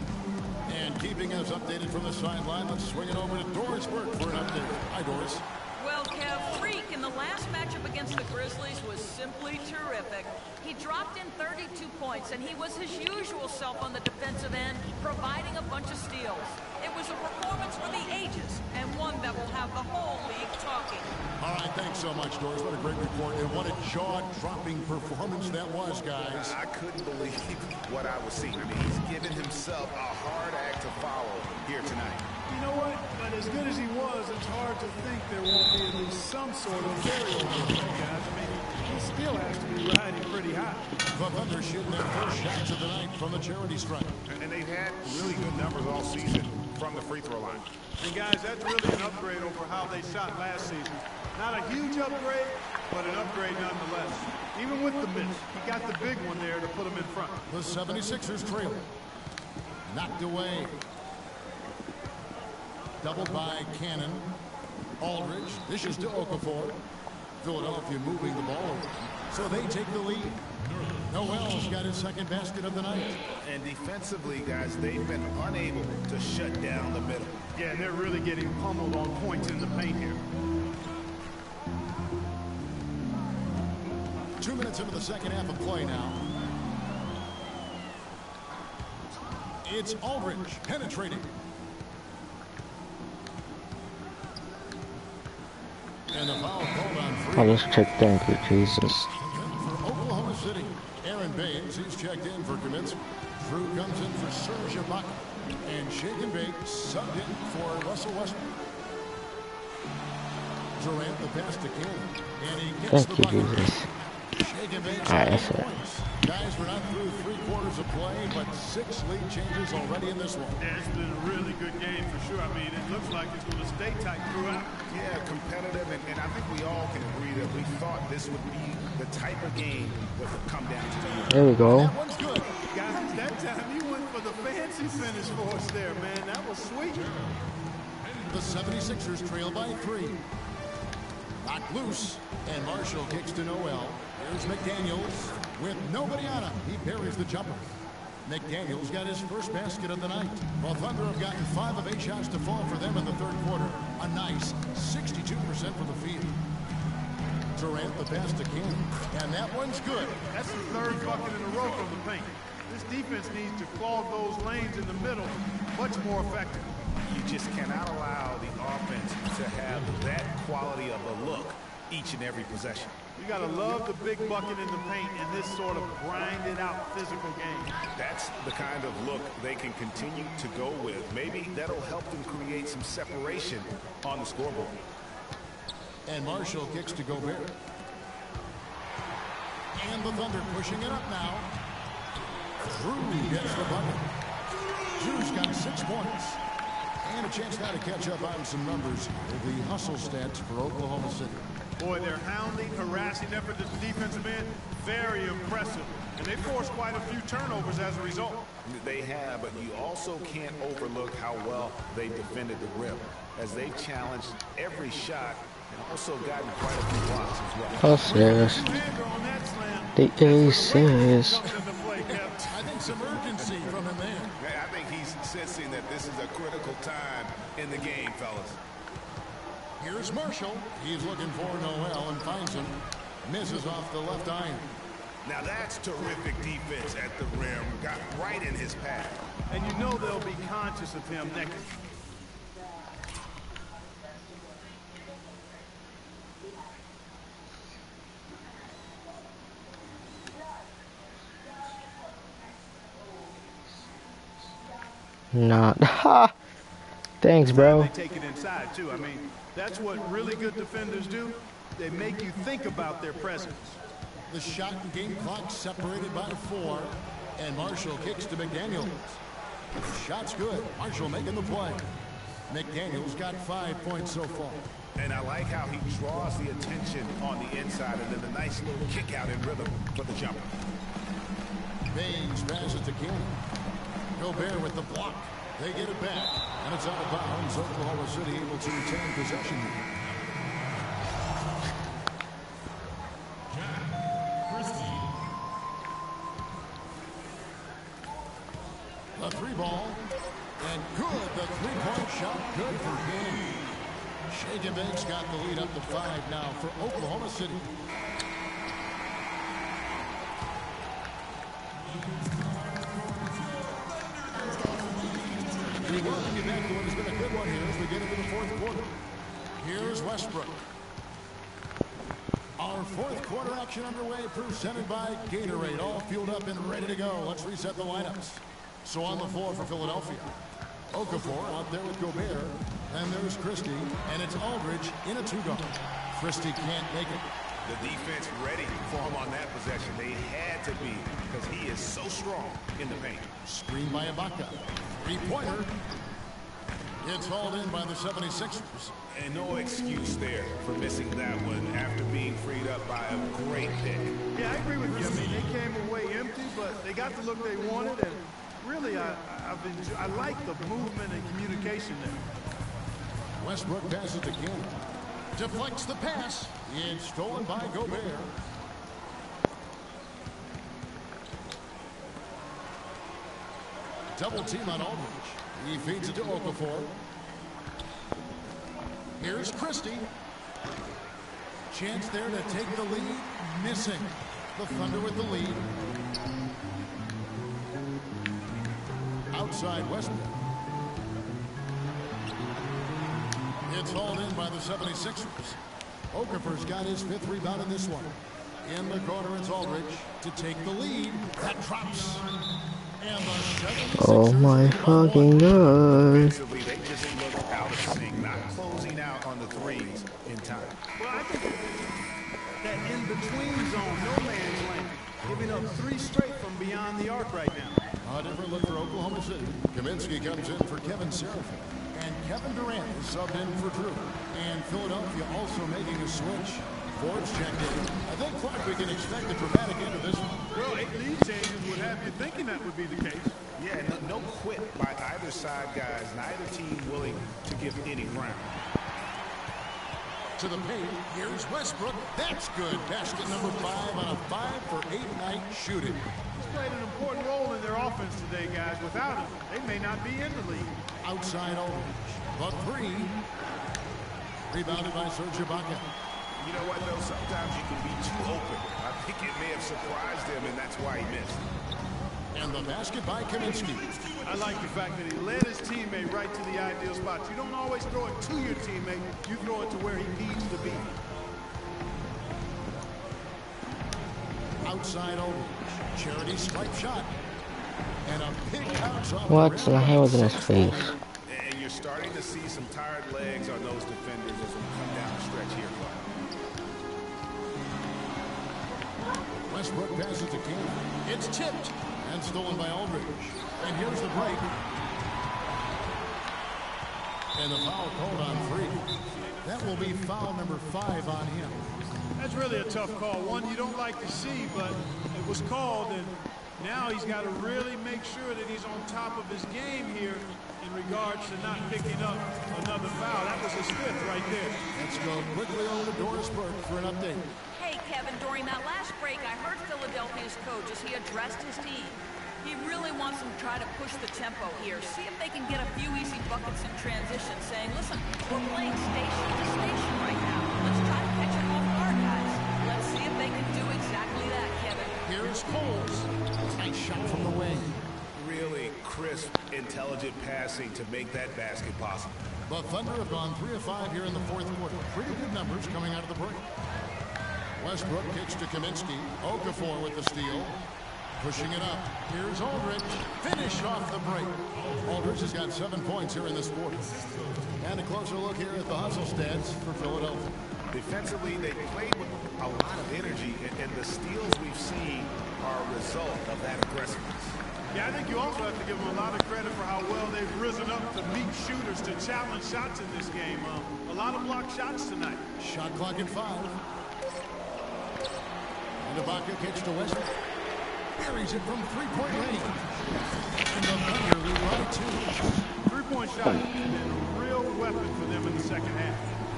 And keeping us updated from the sideline, let's swing it over to Doris Burke for an update. Hi, Doris. Well, Kev, Freak in the last matchup against the Grizzlies was simply terrific. He dropped in 32 points, and he was his usual self on the defensive end, providing a bunch of steals. It was a performance for the ages, and one that will have the whole league talking. All right, thanks so much, Doris. What a great report, and what a jaw-dropping performance that was, guys. I couldn't believe what I was seeing. I mean, he's given himself a hard act to follow here tonight. You know what? But as good as he was, it's hard to think there won't be at least some sort of carryover for you guys. I mean, he still has to be riding pretty high. The Thunder shooting their first shots of the night from the charity stripe. And they've had really good numbers all season from the free throw line. And guys, that's really an upgrade over how they shot last season. Not a huge upgrade, but an upgrade nonetheless. Even with the miss, he got the big one there to put him in front. The 76ers trail. Knocked away. Doubled by Cannon. Aldridge dishes to Okafor. Philadelphia moving the ball over, so they take the lead. Noel's got his second basket of the night. And defensively, guys, they've been unable to shut down the middle. Yeah, and they're really getting pummeled on points in the paint here. 2 minutes into the second half of play now. It's Aldridge penetrating. And the foul called on free. I'll just check, thank you, Jesus. For Oklahoma City, Aaron Baines, he's checked in for Kaminsky. Drew comes in for Serge Ibaka. And Shake and Bake subbed in for Russell Westbrook. Durant the pass to Cannon. And he gets Thank the you, bucket. Jesus. Shake and Bake Alright, that's it. points. Guys, we're not through 3/4 of play, but 6 lead changes already in this one. Yeah, it's been a really good game for sure. I mean, it looks like it's going to stay tight throughout. Yeah, competitive, and I think we all can agree that we thought this would be the type of game that would come down to the end. There we go. That one's good. Guys, that time you went for the fancy finish for us there, man. That was sweet. The 76ers trail by 3. Knocked loose, and Marshall kicks to Noel. Here's McDaniels with nobody on him. He buries the jumper. McDaniels got his first basket of the night. Well, Thunder have gotten 5 of 8 shots to fall for them in the third quarter. A nice 62% from the field. Durant the pass to Cannon, and that one's good. That's the third bucket in a row from the paint. This defense needs to clog those lanes in the middle much more effective. You just cannot allow the offense to have that quality of a look each and every possession. You got to love the big bucket in the paint in this sort of grinded out physical game. That's the kind of look they can continue to go with. Maybe that'll help them create some separation on the scoreboard. And Marshall kicks to Gobert. And the Thunder pushing it up now. Drew gets the bucket. Drew's got 6 points. And a chance now to catch up on some numbers. The hustle stats for Oklahoma City. Boy, their hounding, harassing effort at the defensive end, very impressive. And they forced quite a few turnovers as a result. They have, but you also can't overlook how well they defended the rim, as they challenged every shot and also gotten quite a few blocks as well. Assist. The assist. I think some urgency from him there. I think he's sensing that this is a critical time in the game, fellas. Here's Marshall. He's looking for Noel and finds him. Misses off the left iron. Now that's terrific defense at the rim. Got right in his path. And you know they'll be conscious of him next. Not. Ha! Thanks, bro. They take it inside, too. I mean, that's what really good defenders do. They make you think about their presence. The shot and game clock separated by 4. And Marshall kicks to McDaniels. Shot's good. Marshall making the play. McDaniels got 5 points so far. And I like how he draws the attention on the inside and then the nice little kick out in rhythm for the jumper. Baines passes to Cannon. Gobert with the block. They get it back. And it's out of bounds. Oklahoma City able to retain possession. The 3-ball. And good. The 3-point shot. Good for Cannon. Shake and Bake's got the lead up to 5 now for Oklahoma City. We welcome you back to as we get into the fourth quarter. Here's Westbrook. Our fourth quarter action underway, presented by Gatorade. All fueled up and ready to go. Let's reset the lineups. So on the floor for Philadelphia, Okafor out there with Gobert. And there's Christie, and it's Aldridge in a two-guard. Christie can't make it. The defense ready for him on that possession. They had to be, because he is so strong in the paint. Screen by Ibaka. Three-pointer. It's hauled in by the 76ers. And no excuse there for missing that one after being freed up by a great pick. Yeah, I agree with you. I mean, they came away empty, but they got the look they wanted, and really, I like the movement and communication there. Westbrook passes to King. Deflects the pass. It's stolen by Gobert. Double team on Aldridge. He feeds it to Okafor. Here's Christie. Chance there to take the lead. Missing. The Thunder with the lead. Outside Westbrook. It's hauled in by the 76ers. Okafor's got his 5th rebound in this one. In the corner, it's Aldridge to take the lead. That drops. And the 76ers. Oh my fucking god. They just look out of sync, not closing out on the threes in time. Well, I think that in-between zone, no man's land, giving up 3 straight from beyond the arc right now. A different look for Oklahoma City. Kaminsky comes in for Kevin Seraphin. And Kevin Durant is subbed in for Drew. And Philadelphia also making a switch. Forbes checked in. I think, Clark, we can expect a dramatic end of this one. Well, 8 lead changes would have you thinking that would be the case. Yeah, no quit by either side, guys. Neither team willing to give any ground. To the paint, here's Westbrook. That's good. Basket number 5 on a 5-for-8 night shooting. He's played an important role in their offense today, guys. Without him, they may not be in the league. Outside Aldridge. The 3. Rebounded by Serge Ibaka. You know what, though? Sometimes you can be too open. I think it may have surprised him, and that's why he missed. And the basket by Kaminsky. I like the fact that he led his teammate right to the ideal spot. You don't always throw it to your teammate. You throw it to where he needs to be. Outside Aldridge. Charity stripe shot. And a big bounce off. What the hell was in his face? And you're starting to see some tired legs on those defenders as we come down the stretch here, Clark. Westbrook passes to King. It's tipped and stolen by Aldridge. And here's the break. And the foul called on 3. That will be foul number 5 on him. That's really a tough call. One you don't like to see, but it was called, and now he's got to really make sure that he's on top of his game here in regards to not picking up another foul. That was his 5th right there. Let's go quickly over to Doris Burke for an update. Hey, Kevin, during that last break, I heard Philadelphia's coach as he addressed his team. He really wants them to try to push the tempo here, see if they can get a few easy buckets in transition, saying, listen, we're playing station to station right now. Let's try to catch them off guard, guys. Let's see if they can do exactly that, Kevin. Here's Coles. Nice shot from the wing. Really crisp, intelligent passing to make that basket possible. The Thunder have gone 3 of 5 here in the fourth quarter. Pretty good numbers coming out of the break. Westbrook kicks to Kaminsky. Okafor with the steal. Pushing it up. Here's Aldridge. Finish off the break. Aldridge has got 7 points here in this quarter. And a closer look here at the hustle stats for Philadelphia. Defensively, they played with a lot of energy, and the steals we've seen are a result of that aggressiveness. Yeah, I think you also have to give them a lot of credit for how well they've risen up to meet shooters, to challenge shots in this game. A lot of blocked shots tonight. Shot clock at 5. And Ibaka kicks to Westbrook. Buries it from 3-point range. And the Thunder lead by 2. 3-point shot has been a real weapon for them in the second half.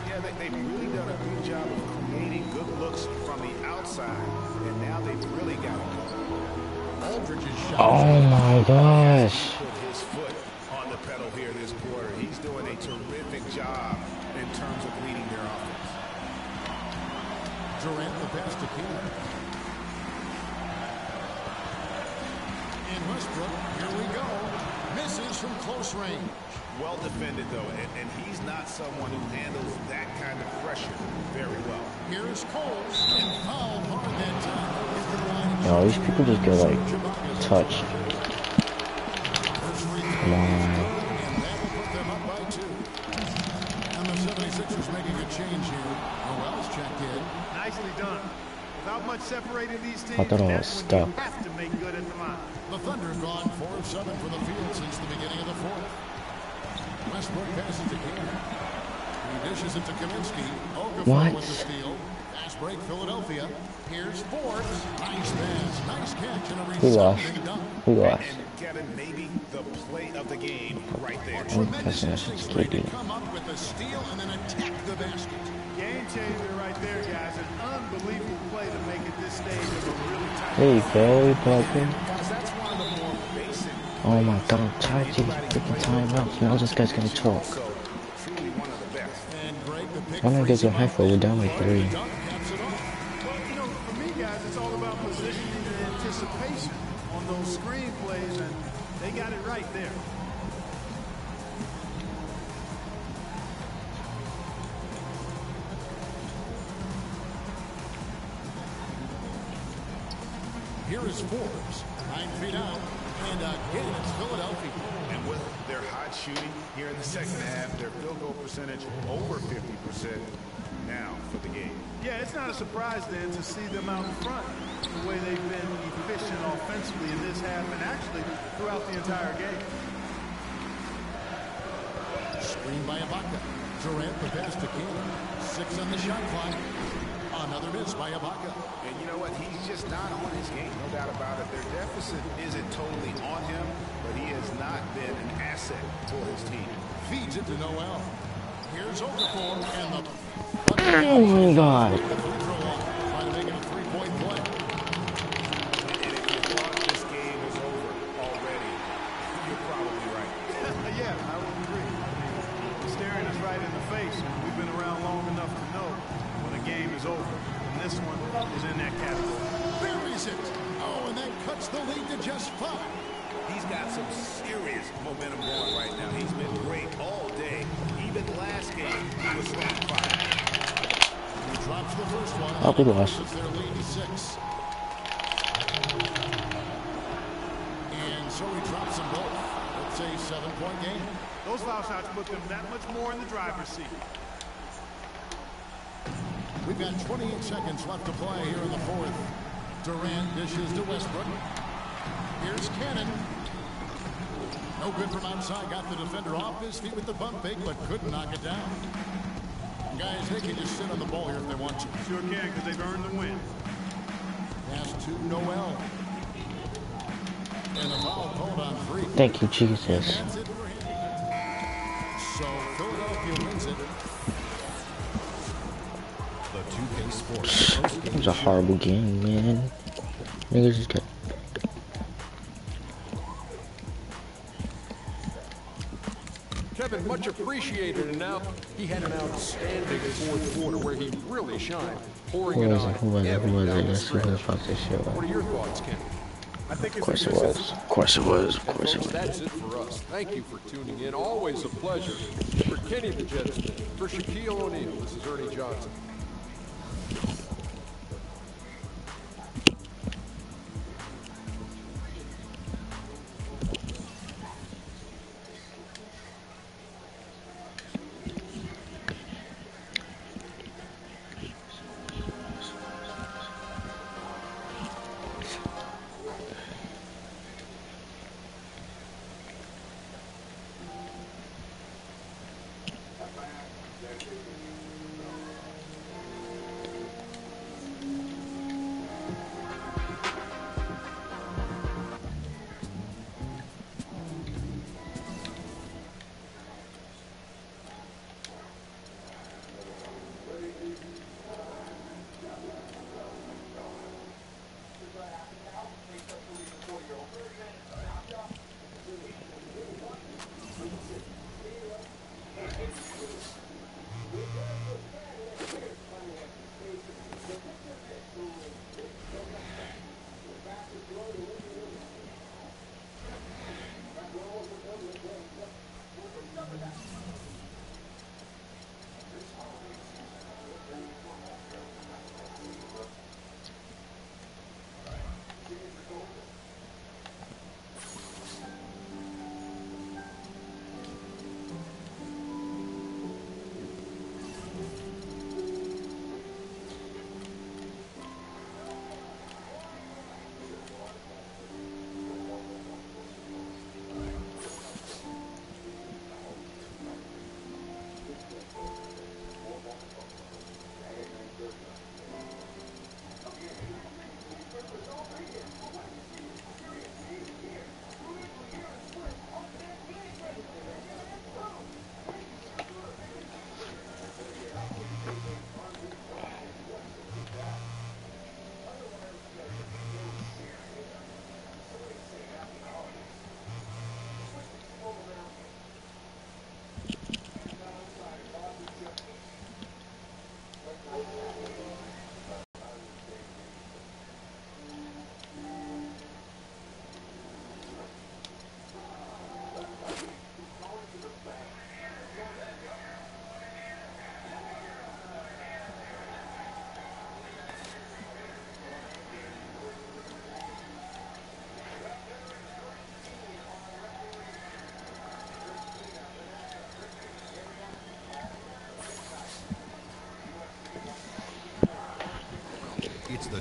Yeah, they've really done a good job of creating good looks from the outside, and now they've really got it. Aldridge's shot. Oh my gosh. Put his foot on the pedal here this quarter. He's doing a terrific job in terms of leading their offense. Durant the pass to King. In Westbrook, here we go. Misses from close range. Well defended, though, and he's not someone who handles that kind of pressure very well. Here's Coles, and fouled hard that time. Yo, these people just get, like, touched. Come on. And that will put them up by 2. And the 76ers making a change here. Noel's checked in. Nicely done. Without much separating these teams, I thought I was that's stuck. when you have to make good at the line. The Thunder have gone 4 of 7 from the field since the beginning of the 4th. Westbrook passes to King. He dishes it to Kaminsky. Okafor with the steal. Fast break, Philadelphia. Here's Forbes. Nice pass, nice catch, and a resounding dunk. We lost. And Kevin, maybe the play of the game right there. Tremendous instincts to come up with the steal and then attack the basket. Game changer right there, guys. An unbelievable play to make it this stage of a really tight. There you go, Parker. Guys, that's one of the more basic. Oh my god, I'm tired of these freaking timeouts. Now this guy's gonna talk. So, truly one of the best. And Greg, the pick Why don't I get your high for? We're down by 3. dunk caps it off. Well, you know, for me, guys, it's all about positioning and anticipation on those screen plays, and they got it right there. Here is Forbes. 9 feet out. And again, it's Philadelphia. And with their hot shooting here in the second half, their field goal percentage over 50% now for the game. Yeah, it's not a surprise then to see them out in front the way they've been efficient offensively in this half and actually throughout the entire game. Screen by Ibaka. Durant the pass to King. 6 on the shot clock. Another miss by Ibaka. And you know what? He's just not on his game, no doubt about it. Their deficit isn't totally on him, but he has not been an asset for his team. Feeds it to Noel. Here's Okafor and the... Oh my god. Trying to make it a 3-point play. And if you thought this game was over already, you're probably right. Yeah, I would agree. I mean, staring us right in the face, and we've been around long enough to know when a game is over. And this one is in that category. Buries it. Oh, and that cuts the lead to just 5. He's got some serious momentum going right now. He's been great all day. Even last game, he was on fire. He drops the first one. Oh, we lost. Their lead to 6. And so he drops them both. It's a 7-point game. Those foul shots put them that much more in the driver's seat. We've got 28 seconds left to play here in the 4th. Durant dishes to Westbrook. Here's Cannon. No good from outside. Got the defender off his feet with the bump fake, but couldn't knock it down. Guys, they can just sit on the ball here if they want to. Sure can, because they've earned the win. Pass to Noel. And the foul called on 3. Thank you, Jesus. That's it for him. So Philadelphia wins it. The 2K Sports. It was a horrible game, man. Niggas just got... Kevin, much appreciated, and now he had an outstanding fourth quarter where he really shined, pouring it on Who was it? every down the Yes, who stretch. the fuck this shit What was? are your thoughts, Ken? I think Of course it was. Of course it was. Of And course it folks, was. that's it for us. Thank you for tuning in. Always a pleasure. For Kenny the Jet Smith, for Shaquille O'Neal, this is Ernie Johnson.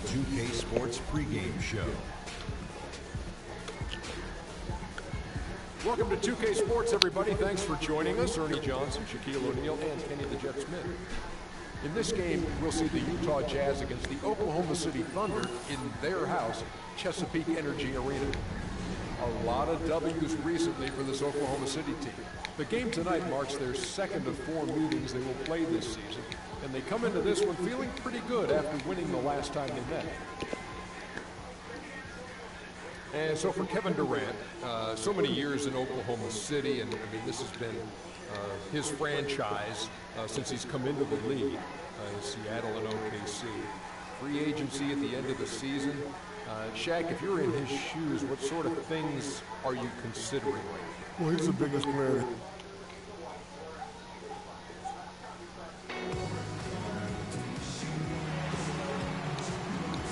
2K Sports pregame show. Welcome to 2K Sports, everybody. Thanks for joining us. Ernie Johnson, Shaquille O'Neal, and Kenny the Jet Smith. In this game, we'll see the Utah Jazz against the Oklahoma City Thunder in their house, Chesapeake Energy Arena. A lot of W's recently for this Oklahoma City team. The game tonight marks their second of 4 meetings they will play this season, and they come into this one feeling pretty good after winning the last time they met. And so for Kevin Durant, so many years in Oklahoma City, and I mean, this has been his franchise since he's come into the league, Seattle and OKC. Free agency at the end of the season. Shaq, if you're in his shoes, what sort of things are you considering? Well, he's the biggest player.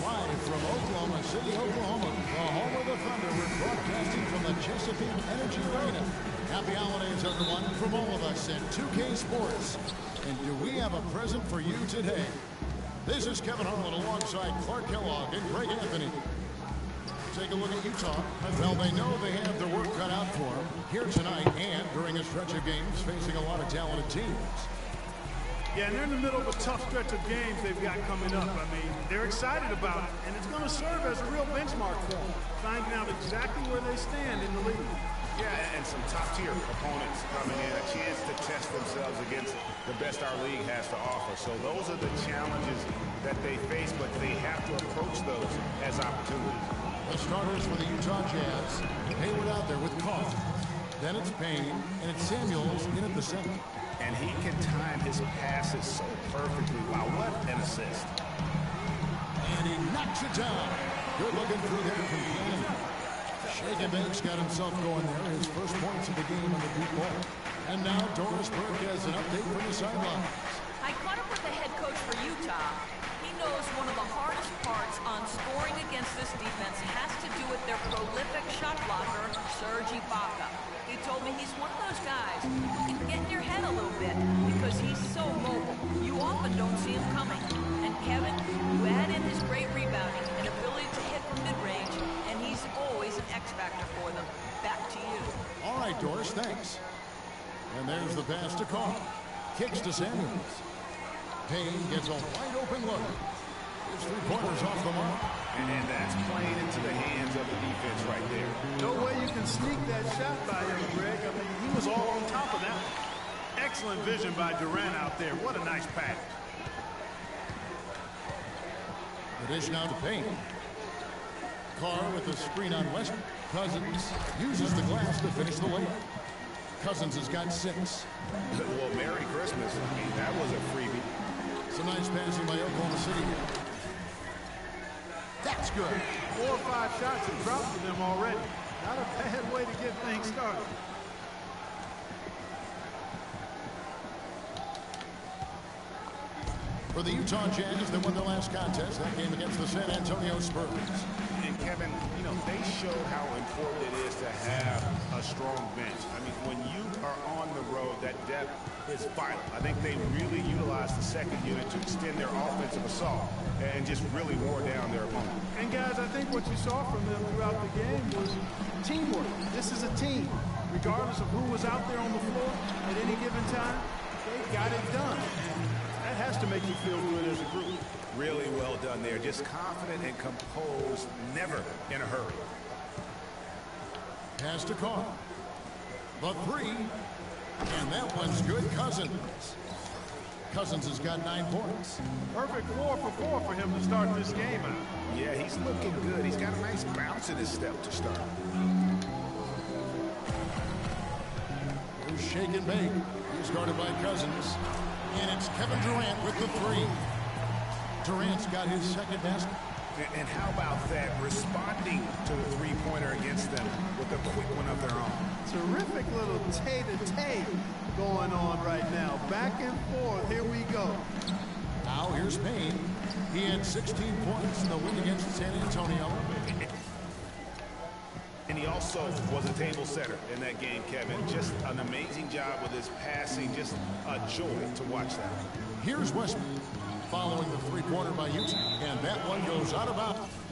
Live from Oklahoma City, Oklahoma, the home of the Thunder, we're broadcasting from the Chesapeake Energy Arena. Happy holidays, everyone, from all of us at 2K Sports. And do we have a present for you today? This is Kevin Harlan alongside Clark Kellogg and Greg Anthony. Take a look at Utah. Well, they know they have their work cut out for them here tonight and during a stretch of games facing a lot of talented teams. Yeah, and they're in the middle of a tough stretch of games they've got coming up. I mean, they're excited about it, and it's going to serve as a real benchmark for them, finding out exactly where they stand in the league. Yeah, and some top-tier opponents coming in, a chance to test themselves against the best our league has to offer. So those are the challenges that they face, but they have to approach those as opportunities. The starters for the Utah Jazz. Hayward out there with Carr. Then it's Payne, and it's Samuels in at the center. And he can time his passes so perfectly. Wow, what an assist. And he knocks it down. Good looking through there from Cannon. Shaken Banks got himself going there. His first points of the game on the deep ball. And now Doris Burke has an update from the sidelines. I caught up with the head coach for Utah. He knows one of the hardest parts on scoring against this defense has to do with their prolific shot blocker, Serge Ibaka. He told me he's one of those guys who can get in your head a little bit because he's so mobile. You often don't see him coming. And Kevin, you add in his great rebounding and ability to hit from mid-range, and he's always an X factor for them. Back to you. All right, Doris, thanks. And there's the pass to Carr. Kicks to Samuels. Payne gets a wide open look. His 3-pointers off the mark. And that's playing into the hands of the defense right there. No way you can sneak that shot by him, Greg. I mean, he was all on top of that. Excellent vision by Durant out there. What a nice pass. The dish now to Payne. Carr with the screen on West. Cousins uses the glass to finish the layup. Cousins has got 6. Well, Merry Christmas. I mean, that was a freebie. Some nice passing by Oklahoma City. That's good. 4 or 5 shots have dropped for them already. Not a bad way to get things started. For the Utah Jazz, they won their last contest, that game against the San Antonio Spurs. And Kevin, you know, they showed how important it is to have a strong bench. I mean, when you are on the road, that depth is vital. I think they really utilized the second unit to extend their offensive assault and just really wore down their opponent. And guys, I think what you saw from them throughout the game was teamwork. This is a team. Regardless of who was out there on the floor at any given time, they got it done. That has to make you feel good as a group. Really well done there. Just confident and composed, never in a hurry. Pass to Carr. The 3. And that one's good. Cousins has got 9 points. Perfect 4 for 4 for him to start this game out. Yeah, he's looking good. He's got a nice bounce in his step to start. Here's Shake and Bake. He's guarded by Cousins. And it's Kevin Durant with the 3. Durant's got his second basket. And how about that? Responding to the 3-pointer against them with a quick one of their own. Terrific little tay-to-tay going on right now. Back and forth. Here we go. Now here's Payne. He had 16 points in the win against San Antonio. And he also was a table setter in that game, Kevin. Just an amazing job with his passing. Just a joy to watch that. Here's Westbrook. following the three-pointer by Utah. And that one goes out of bounds.